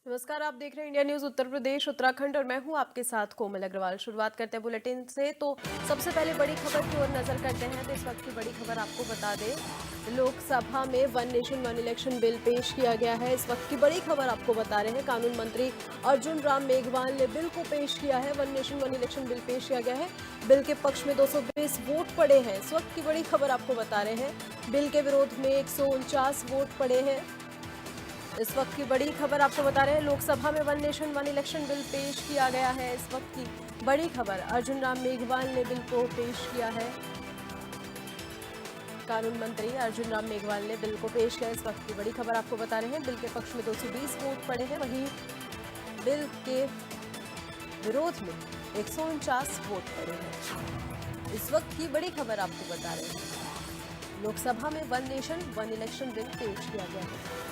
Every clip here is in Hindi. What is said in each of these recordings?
नमस्कार, आप देख रहे हैं इंडिया न्यूज उत्तर प्रदेश उत्तराखंड और मैं हूं आपके साथ कोमल अग्रवाल। शुरुआत करते हैं बुलेटिन से। तो सबसे पहले बड़ी खबर की ओर नजर करते हैं। तो इस वक्त की बड़ी खबर आपको बता दें, लोकसभा में one nation one election bill पेश किया गया है। इस वक्त की बड़ी खबर आपको बता रहे हैं, कानून मंत्री अर्जुन राम मेघवाल ने बिल को पेश किया है। One nation one election bill पेश किया गया है। बिल के पक्ष में 220 वोट पड़े हैं। इस वक्त की बड़ी खबर आपको बता रहे हैं, बिल के विरोध में 149 वोट पड़े हैं। इस वक्त की बड़ी खबर आपको बता रहे हैं, लोकसभा में one nation one election bill पेश किया गया है। इस वक्त की बड़ी खबर, अर्जुन राम मेघवाल ने बिल को पेश किया है। कानून मंत्री अर्जुन राम मेघवाल ने बिल को पेश किया। इस वक्त की बड़ी खबर आपको बता रहे हैं, बिल के पक्ष में 220 वोट पड़े हैं, वहीं बिल के विरोध में 149 वोट पड़े हैं। इस वक्त की बड़ी खबर आपको बता रहे हैं, लोकसभा में one nation one election bill पेश किया गया है।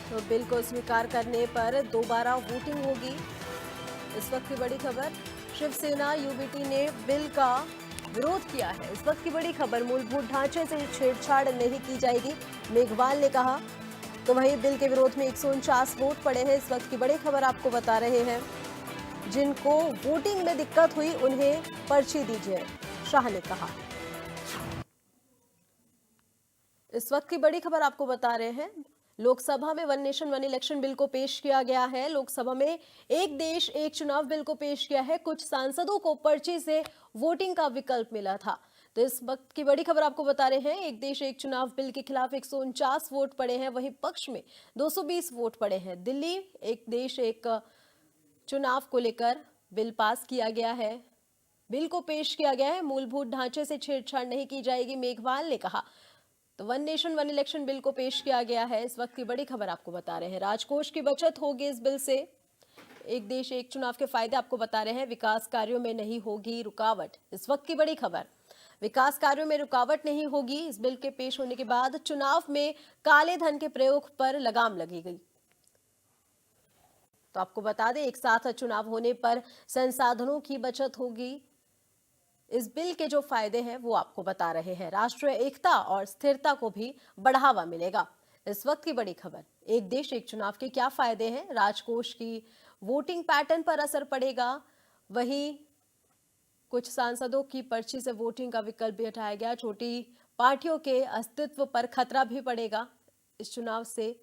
तो बिल को स्वीकार करने पर दोबारा वोटिंग होगी। इस वक्त की बड़ी खबर, शिवसेना यूबीटी ने बिल का विरोध किया है। इस वक्त की बड़ी खबर, मूलभूत ढांचे से छेड़छाड़ नहीं की जाएगी, मेघवाल ने कहा। तो वहीं बिल के विरोध में 149 वोट पड़े हैं। इस वक्त की बड़ी खबर आपको बता रहे हैं, जिनको वोटिंग में दिक्कत हुई उन्हें पर्ची दीजिए, शाह ने कहा। इस वक्त की बड़ी खबर आपको बता रहे हैं, लोकसभा में one nation one election bill को पेश किया गया है। लोकसभा में एक देश एक चुनाव बिल को पेश किया है। कुछ सांसदों को पर्ची से वोटिंग का विकल्प मिला था। तो इस वक्त की बड़ी खबर आपको बता रहे हैं, एक देश एक चुनाव बिल के खिलाफ 149 वोट पड़े हैं, वहीं पक्ष में 220 वोट पड़े हैं। दिल्ली एक देश एक चुनाव को लेकर बिल पास किया गया है। बिल को पेश किया गया है, मूलभूत ढांचे से छेड़छाड़ नहीं की जाएगी, मेघवाल ने कहा। तो one nation one election bill को पेश किया गया है। इस वक्त की बड़ी खबर आपको बता रहे हैं, राजकोष की बचत होगी इस बिल से। एक देश एक चुनाव के फायदे आपको बता रहे हैं, विकास कार्यों में नहीं होगी रुकावट। इस वक्त की बड़ी खबर, विकास कार्यों में रुकावट नहीं होगी। इस बिल के पेश होने के बाद चुनाव में काले धन के प्रयोग पर लगाम लगी गई। तो आपको बता दें, एक साथ चुनाव होने पर संसाधनों की बचत होगी। इस बिल के जो फायदे हैं वो आपको बता रहे हैं, राष्ट्रीय एकता और स्थिरता को भी बढ़ावा मिलेगा। इस वक्त की बड़ी खबर, एक देश एक चुनाव के क्या फायदे हैं, राजकोष की वोटिंग पैटर्न पर असर पड़ेगा, वहीं कुछ सांसदों की पर्ची से वोटिंग का विकल्प भी हटाया गया, छोटी पार्टियों के अस्तित्व पर खतरा भी पड़ेगा। इस चुनाव से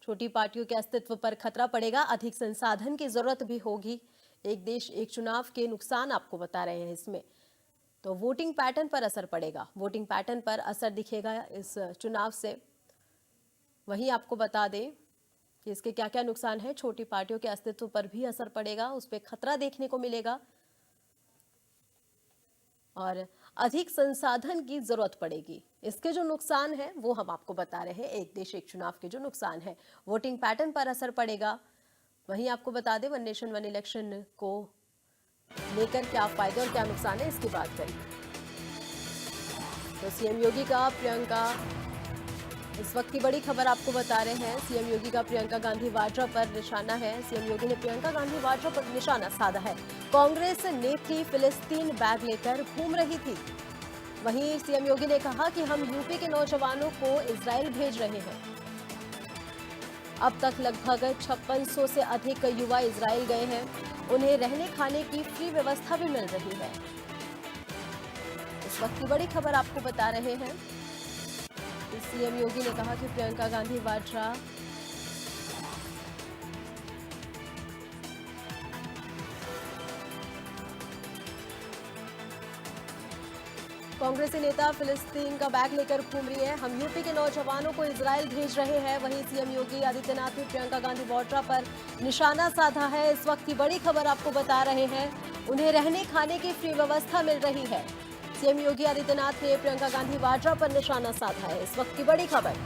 छोटी पार्टियों के अस्तित्व पर खतरा पड़ेगा, अधिक संसाधन की जरूरत भी होगी। एक देश एक चुनाव के नुकसान आपको बता रहे हैं इसमें। तो वोटिंग पैटर्न पर असर पड़ेगा, वोटिंग पैटर्न पर असर दिखेगा इस चुनाव से। वहीं आपको बता दें कि इसके क्या क्या नुकसान है, छोटी पार्टियों के अस्तित्व पर भी असर पड़ेगा, उस पर खतरा देखने को मिलेगा और अधिक संसाधन की जरूरत पड़ेगी। इसके जो नुकसान है वो हम आपको बता रहे हैं, एक देश एक चुनाव के जो नुकसान है, वोटिंग पैटर्न पर असर पड़ेगा। वहीं आपको बता दें, वन नेशन वन इलेक्शन को लेकर क्या फायदे और क्या नुकसान है, इसकी बात करें तो सीएम योगी का प्रियंका, इस वक्त की बड़ी खबर आपको बता रहे हैं, सीएम योगी का प्रियंका गांधी वाड्रा पर निशाना है। सीएम योगी ने प्रियंका गांधी वाड्रा पर निशाना साधा है। कांग्रेस नेत्री फिलिस्तीन बैग लेकर घूम रही थी। वहीं सीएम योगी ने कहा कि हम यूपी के नौजवानों को इजराइल भेज रहे हैं। अब तक लगभग 5600 से अधिक युवा इजराइल गए हैं, उन्हें रहने खाने की फ्री व्यवस्था भी मिल रही है। इस वक्त की बड़ी खबर आपको बता रहे हैं, सीएम योगी ने कहा कि प्रियंका गांधी वाड्रा कांग्रेसी नेता फिलिस्तीन का बैग लेकर घूम रही है। हम यूपी के नौजवानों को इजराइल भेज रहे हैं। वहीं सीएम योगी आदित्यनाथ ने प्रियंका गांधी वाड्रा पर निशाना साधा है। इस वक्त की बड़ी खबर आपको बता रहे हैं, उन्हें रहने खाने की फ्री व्यवस्था मिल रही है। सीएम योगी आदित्यनाथ ने प्रियंका गांधी वाड्रा पर निशाना साधा है। इस वक्त की बड़ी खबर,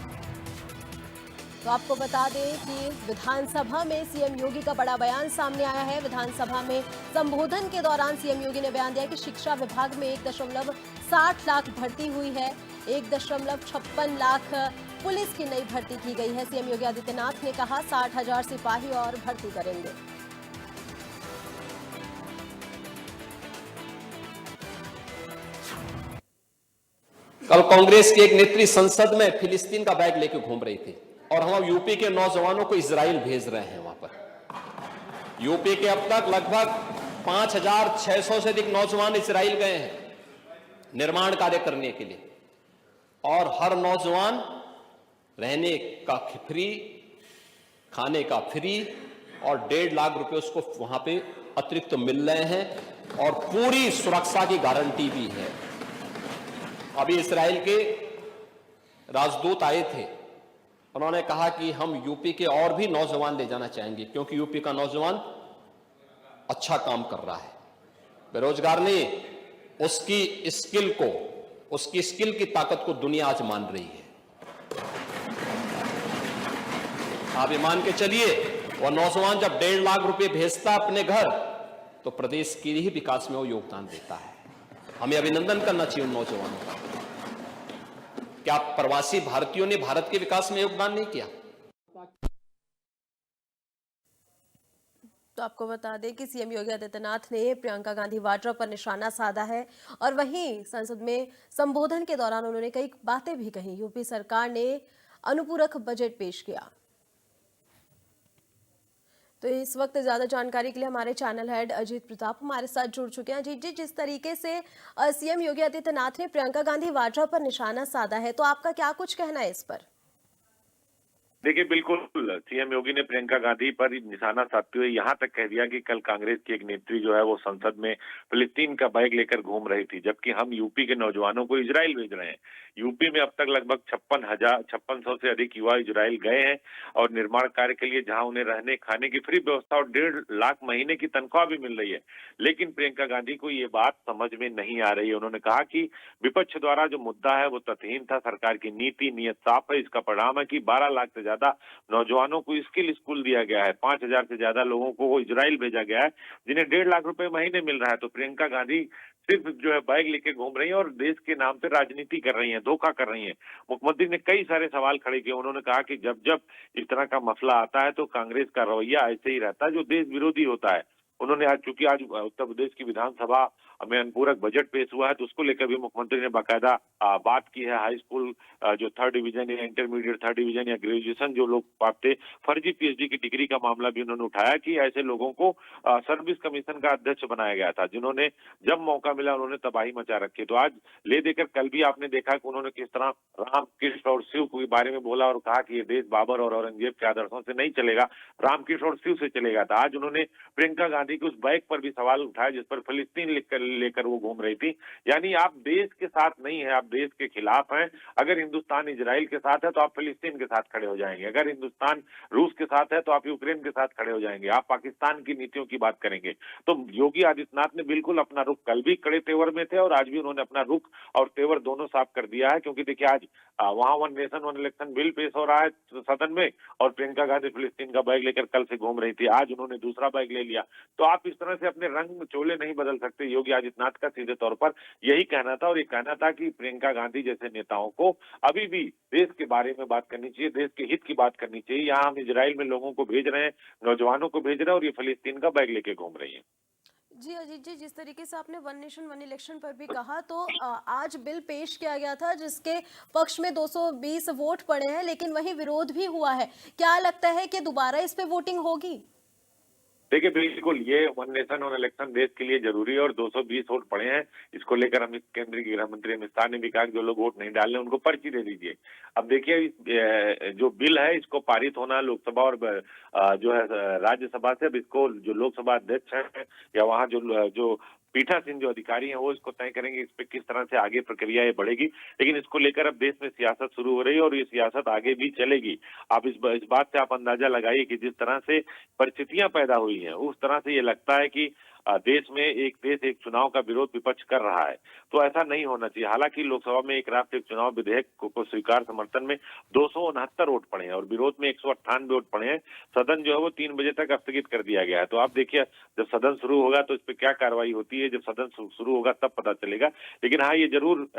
तो आपको बता दें कि विधानसभा में सीएम योगी का बड़ा बयान सामने आया है। विधानसभा में संबोधन के दौरान सीएम योगी ने बयान दिया कि शिक्षा विभाग में 1.60 लाख भर्ती हुई है, 1.56 लाख पुलिस की नई भर्ती की गई है। सीएम योगी आदित्यनाथ ने कहा 60,000 सिपाही और भर्ती करेंगे। कल कांग्रेस की एक नेत्री संसद में फिलिस्तीन का बैग लेकर घूम रही थी और हम यूपी के नौजवानों को इजराइल भेज रहे हैं। वहां पर यूपी के अब तक लगभग 5,600 से अधिक नौजवान इजराइल गए हैं निर्माण कार्य करने के लिए, और हर नौजवान रहने का फ्री, खाने का फ्री और 1.5 लाख रुपए उसको वहां पे अतिरिक्त मिल रहे हैं और पूरी सुरक्षा की गारंटी भी है। अभी इजराइल के राजदूत आए थे, उन्होंने कहा कि हम यूपी के और भी नौजवान ले जाना चाहेंगे क्योंकि यूपी का नौजवान अच्छा काम कर रहा है, बेरोजगार नहीं, उसकी स्किल की ताकत को दुनिया आज मान रही है। आप ये मान के चलिए, वो नौजवान जब 1.5 लाख रुपए भेजता अपने घर तो प्रदेश के ही विकास में वो योगदान देता है। हमें अभिनंदन करना चाहिए उन नौजवानों का। क्या प्रवासी भारतीयों ने भारत के विकास में योगदान नहीं किया? तो आपको बता दें कि सीएम योगी आदित्यनाथ ने प्रियंका गांधी वाड्रा पर निशाना साधा है और वहीं संसद में संबोधन के दौरान उन्होंने कई बातें भी कही। यूपी सरकार ने अनुपूरक बजट पेश किया। तो इस वक्त ज्यादा जानकारी के लिए हमारे चैनल हेड अजीत प्रताप हमारे साथ जुड़ चुके हैं। अजीत जी, जिस तरीके से सीएम योगी आदित्यनाथ ने प्रियंका गांधी वाड्रा पर निशाना साधा है, तो आपका क्या कुछ कहना है इस पर? देखिए, बिल्कुल सीएम योगी ने प्रियंका गांधी पर निशाना साधते हुए यहाँ तक कह दिया कि कल कांग्रेस की एक नेत्री जो है वो संसद में फिलिस्तीन का बैग लेकर घूम रही थी, जबकि हम यूपी के नौजवानों को इजराइल भेज रहे हैं। यूपी में अब तक लगभग 56,000 से अधिक युवा इजराइल गए हैं और निर्माण कार्य के लिए, जहां उन्हें रहने खाने की फ्री व्यवस्था और 1.5 लाख महीने की तनख्वाह भी मिल रही है। लेकिन प्रियंका गांधी को ये बात समझ में नहीं आ रही है। उन्होंने कहा कि विपक्ष द्वारा जो मुद्दा है वो तथहीन था, सरकार की नीयत साफ है। इसका परिणाम है कि 12 लाख से ज्यादा नौजवानों को स्कूल दिया गया है, 5,000 से ज्यादा लोगों को इजराइल भेजा गया है, जिन्हें 1.5 लाख रुपए महीने मिल रहा है। तो प्रियंका गांधी सिर्फ जो है बैग लेके घूम रही है और देश के नाम पे राजनीति कर रही है, धोखा कर रही है। मुख्यमंत्री ने कई सारे सवाल खड़े किए। उन्होंने कहा कि जब इस तरह का मसला आता है तो कांग्रेस का रवैया ऐसे ही रहता है जो देश विरोधी होता है। उन्होंने चूंकि आज उत्तर प्रदेश की विधानसभा में अनुपूरक बजट पेश हुआ है तो उसको लेकर भी मुख्यमंत्री ने बाकायदा बात की है। हाई स्कूल जो 3rd डिवीजन या इंटरमीडिएट 3rd डिवीजन या ग्रेजुएशन जो लोग पाते, फर्जी पीएचडी की डिग्री का मामला भी उन्होंने उठाया कि ऐसे लोगों को सर्विस कमीशन का अध्यक्ष बनाया गया था, जिन्होंने जब मौका मिला उन्होंने तबाही मचा रखी। तो आज ले देकर कल भी आपने देखा कि उन्होंने किस तरह राम, कृष्ण और शिव के बारे में बोला और कहा कि ये देश बाबर और औरंगजेब के आदर्शों से नहीं चलेगा, राम, कृष्ण और शिव से चलेगा था। आज उन्होंने प्रियंका गांधी के उस बैग पर भी सवाल उठाया जिस पर फिलिस्तीन लेकर वो घूम रही थी। यानी आप देश के साथ नहीं है, आप देश के खिलाफ हैं। अगर हिंदुस्तान इजराइल के साथ है तो आप फिलिस्तीन के साथ खड़े हो जाएंगे, अगर हिंदुस्तान रूस के साथ है तो आप यूक्रेन के साथ खड़े हो जाएंगे, आप पाकिस्तान की नीतियों की बात करेंगे। तो योगी आदित्यनाथ ने बिल्कुल अपना रुख, कल भी कड़े तेवर में थे और आज भी उन्होंने अपना रुख और तेवर दोनों साफ कर दिया है। क्योंकि देखिए, आज वहां 1 नेशन 1 इलेक्शन बिल पेश हो रहा है सदन में और प्रियंका गांधी फिलिस्तीन का बैग लेकर कल से घूम रही थी, आज उन्होंने दूसरा बैग ले लिया। तो आप इस तरह से अपने रंग चोले नहीं बदल सकते। योगी आदित्यनाथ का सीधे तौर पर यही कहना था और ये कहना था कि प्रियंका गांधी जैसे नेताओं को अभी भी देश के बारे में बात करनी चाहिए, देश के हित की बात करनी चाहिए। यहाँ हम इजराइल में लोगों को भेज रहे हैं, नौजवानों को भेज रहे हैं और ये फिलिस्तीन का बैग लेके घूम रही है। जी अजीत जी, जिस तरीके से आपने 1 नेशन 1 इलेक्शन पर भी कहा, तो आज बिल पेश किया गया था जिसके पक्ष में 220 वोट पड़े हैं, लेकिन वहीं विरोध भी हुआ है। क्या लगता है कि दोबारा इस पे वोटिंग होगी? देखिए, बिल्कुल ये 1 नेशन 1 इलेक्शन देश के लिए जरूरी है और 220 वोट पड़े हैं। इसको लेकर अमित केंद्रीय गृह मंत्री अमित शाह ने भी कहा कि जो लोग वोट नहीं डाल रहे उनको पर्ची दे दीजिए। अब देखिए, जो बिल है इसको पारित होना लोकसभा और जो है राज्यसभा से। अब इसको जो लोकसभा अध्यक्ष है या वहाँ जो पीठासीन जो अधिकारी हैं वो इसको तय करेंगे इस पे किस तरह से आगे प्रक्रिया ये बढ़ेगी। लेकिन इसको लेकर अब देश में सियासत शुरू हो रही है और ये सियासत आगे भी चलेगी। आप इस बात से आप अंदाजा लगाइए कि जिस तरह से परिस्थितियां पैदा हुई हैं उस तरह से ये लगता है कि देश में एक चुनाव का विरोध विपक्ष कर रहा है। तो ऐसा नहीं होना चाहिए। हालांकि लोकसभा में एक राष्ट्र एक चुनाव विधेयक को स्वीकार समर्थन में 269 वोट पड़े हैं और विरोध में 198 वोट पड़े हैं। सदन जो है वो 3 बजे तक स्थगित कर दिया गया है। तो आप देखिए, जब सदन शुरू होगा तो इस पर क्या कार्रवाई होती है, जब सदन शुरू होगा तब पता चलेगा। लेकिन हाँ, ये जरूर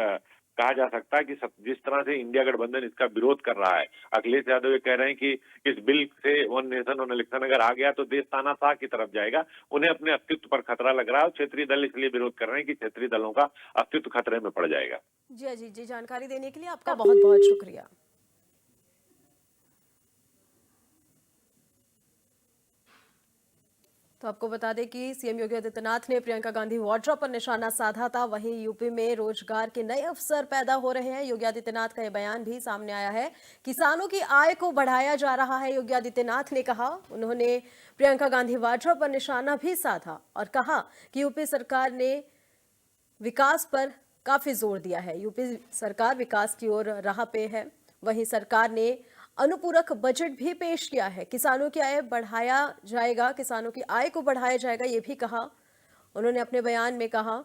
कहा जा सकता है कि जिस तरह से इंडिया गठबंधन इसका विरोध कर रहा है, अखिलेश यादव ये कह रहे हैं कि इस बिल से वन नेशन वन इलेक्शन अगर आ गया तो देश तानाशाह की तरफ जाएगा। उन्हें अपने अस्तित्व पर खतरा लग रहा है और क्षेत्रीय दल इसलिए विरोध कर रहे हैं कि क्षेत्रीय दलों का अस्तित्व खतरे में पड़ जाएगा। जी अजीत जी, जानकारी देने के लिए आपका बहुत बहुत शुक्रिया। तो आपको बता दें कि सीएम योगी आदित्यनाथ ने प्रियंका गांधी वाड्रा पर निशाना साधा था। वहीं यूपी में रोजगार के नए अवसर पैदा हो रहे हैं। योगी आदित्यनाथ का यह बयान भी सामने आया है। किसानों की आय को बढ़ाया जा रहा है, योगी आदित्यनाथ ने कहा। उन्होंने प्रियंका गांधी वाड्रा पर निशाना भी साधा और कहा कि यूपी सरकार ने विकास पर काफी जोर दिया है। यूपी सरकार विकास की ओर राह पे है। वहीं सरकार ने अनुपूरक बजट भी पेश किया है। किसानों की आय बढ़ाया जाएगा, किसानों की आय को बढ़ाया जाएगा, ये भी कहा। उन्होंने अपने बयान में कहा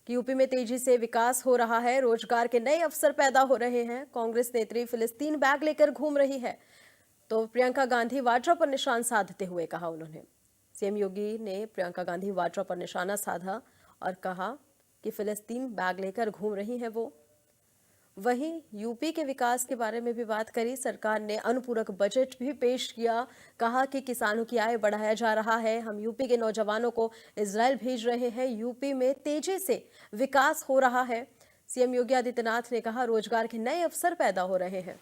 कि यूपी में तेजी से विकास हो रहा है, रोजगार के नए अवसर पैदा हो रहे हैं। कांग्रेस नेत्री फिलिस्तीन बैग लेकर घूम रही है, तो प्रियंका गांधी वाड्रा पर निशान साधते हुए कहा उन्होंने। सीएम योगी ने प्रियंका गांधी वाड्रा पर निशाना साधा और कहा कि फिलिस्तीन बैग लेकर घूम रही है वो। वहीं यूपी के विकास के बारे में भी बात करी। सरकार ने अनुपूरक बजट भी पेश किया। कहा कि किसानों की आय बढ़ाया जा रहा है। हम यूपी के नौजवानों को इजराइल भेज रहे हैं। यूपी में तेजी से विकास हो रहा है। सीएम योगी आदित्यनाथ ने कहा रोजगार के नए अवसर पैदा हो रहे हैं।